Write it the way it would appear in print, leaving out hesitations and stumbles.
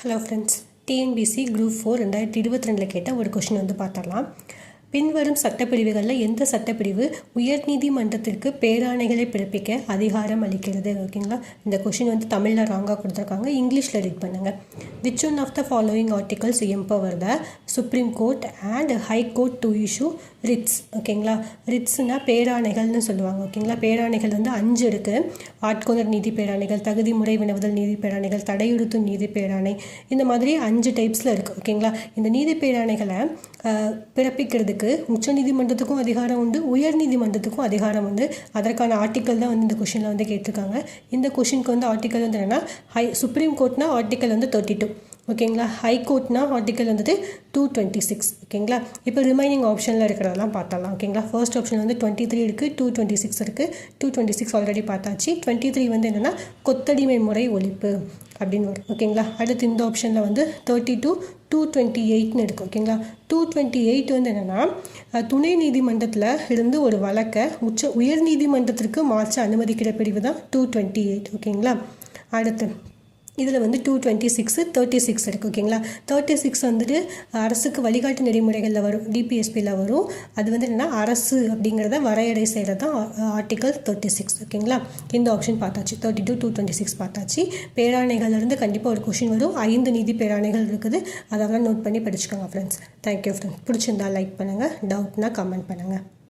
Hello friends, TNPSC group 4 2022 கேட்ட ஒரு question வந்து பார்த்துடலாம். பின்வரும் சட்டப்பிரிவுகளில் எந்த சட்டப்பிரிவு உயர்நீதிமன்றத்திற்கு பேராணைகளை பிறப்பிக்க அதிகாரம் அளிக்கிறது? ஓகேங்களா, இந்த கொஷின் வந்து தமிழில் ராங்காக கொடுத்துருக்காங்க, இங்கிலீஷில் ரீட் பண்ணுங்கள். Which one of the following articles empower the supreme court and high court to issue writs? ஓகேங்களா, ரிட்ஸ்னால் பேராணைகள்னு சொல்லுவாங்க. ஓகேங்களா, பேராணைகள் வந்து 5 இருக்குது. ஆட்கொணர் நீதி பேராணைகள், தகுதி முறை வினவுதல் நீதி பேராணைகள், தடையுறுத்தும் நீதி பேராணை, இந்த மாதிரி 5 டைப்ஸில் இருக்குது. ஓகேங்களா, இந்த நீதி பேராணைகளை பிறப்பிக்கிறதுக்கு உச்ச நீதிமன்றத்துக்கும் அதிகாரம் உண்டு, உயர் நீதிமன்றத்துக்கும் அதிகாரம் உண்டு. அதற்கான ஆர்டிக்கல் தான் வந்து இந்த கொஷினில் வந்து கேட்டிருக்காங்க. இந்த கொஷினுக்கு வந்து ஆர்டிக்கல் வந்து என்னென்னா, சுப்ரீம் கோர்ட்னா ஆர்டிக்கல் வந்து 32. ஓகேங்களா, ஹை கோர்ட்னா ஆர்டிக்கல் வந்துட்டு 226. ஓகேங்களா, இப்போ ரிமைனிங் ஆப்ஷனில் இருக்கிறதெல்லாம் பார்த்தலாம். ஓகேங்களா, ஃபர்ஸ்ட் ஆப்ஷன் வந்து 23 இருக்குது, 226 இருக்குது. 226 ஆல்ரெடி பார்த்தாச்சு. 23 வந்து என்னென்னா கொத்தடிமை முறை ஒழிப்பு அப்படின்னு வரும். ஓகேங்களா, அடுத்து இந்த ஆப்ஷனில் வந்து 32, 228ன்னு இருக்குது. ஓகேங்களா, 228 வந்து என்னென்னா துணை நீதிமன்றத்தில் இருந்து ஒரு வழக்கை உயர் நீதிமன்றத்திற்கு மாற்ற அனுமதிக்கிற பிரிவு தான் 228. ஓகேங்களா, அடுத்து இதில் வந்து 226, 36 இருக்குது. ஓகேங்களா, 36 வந்துட்டு அரசுக்கு வழிகாட்டு நெறிமுறைகளில் வரும், டிபிஎஸ்பியில் வரும். அது வந்து என்னென்னா அரசு அப்படிங்கிறத வரையறை செய்கிறது தான் ஆர்டிக்கல் 36. ஓகேங்களா, இந்த ஆப்ஷன் பார்த்தாச்சு. 32, 226 பார்த்தாச்சு. பேராணைகள்லேருந்து கண்டிப்பாக ஒரு கொஷின் வரும். 5 நீதி பேராணைகள் இருக்குது, அதெல்லாம் நோட் பண்ணி படிச்சுக்கோங்க ஃப்ரெண்ட்ஸ். Thank you friends. பிடிச்சிருந்தா லைக் பண்ணுங்கள், டவுட்னா கமெண்ட் பண்ணுங்கள்.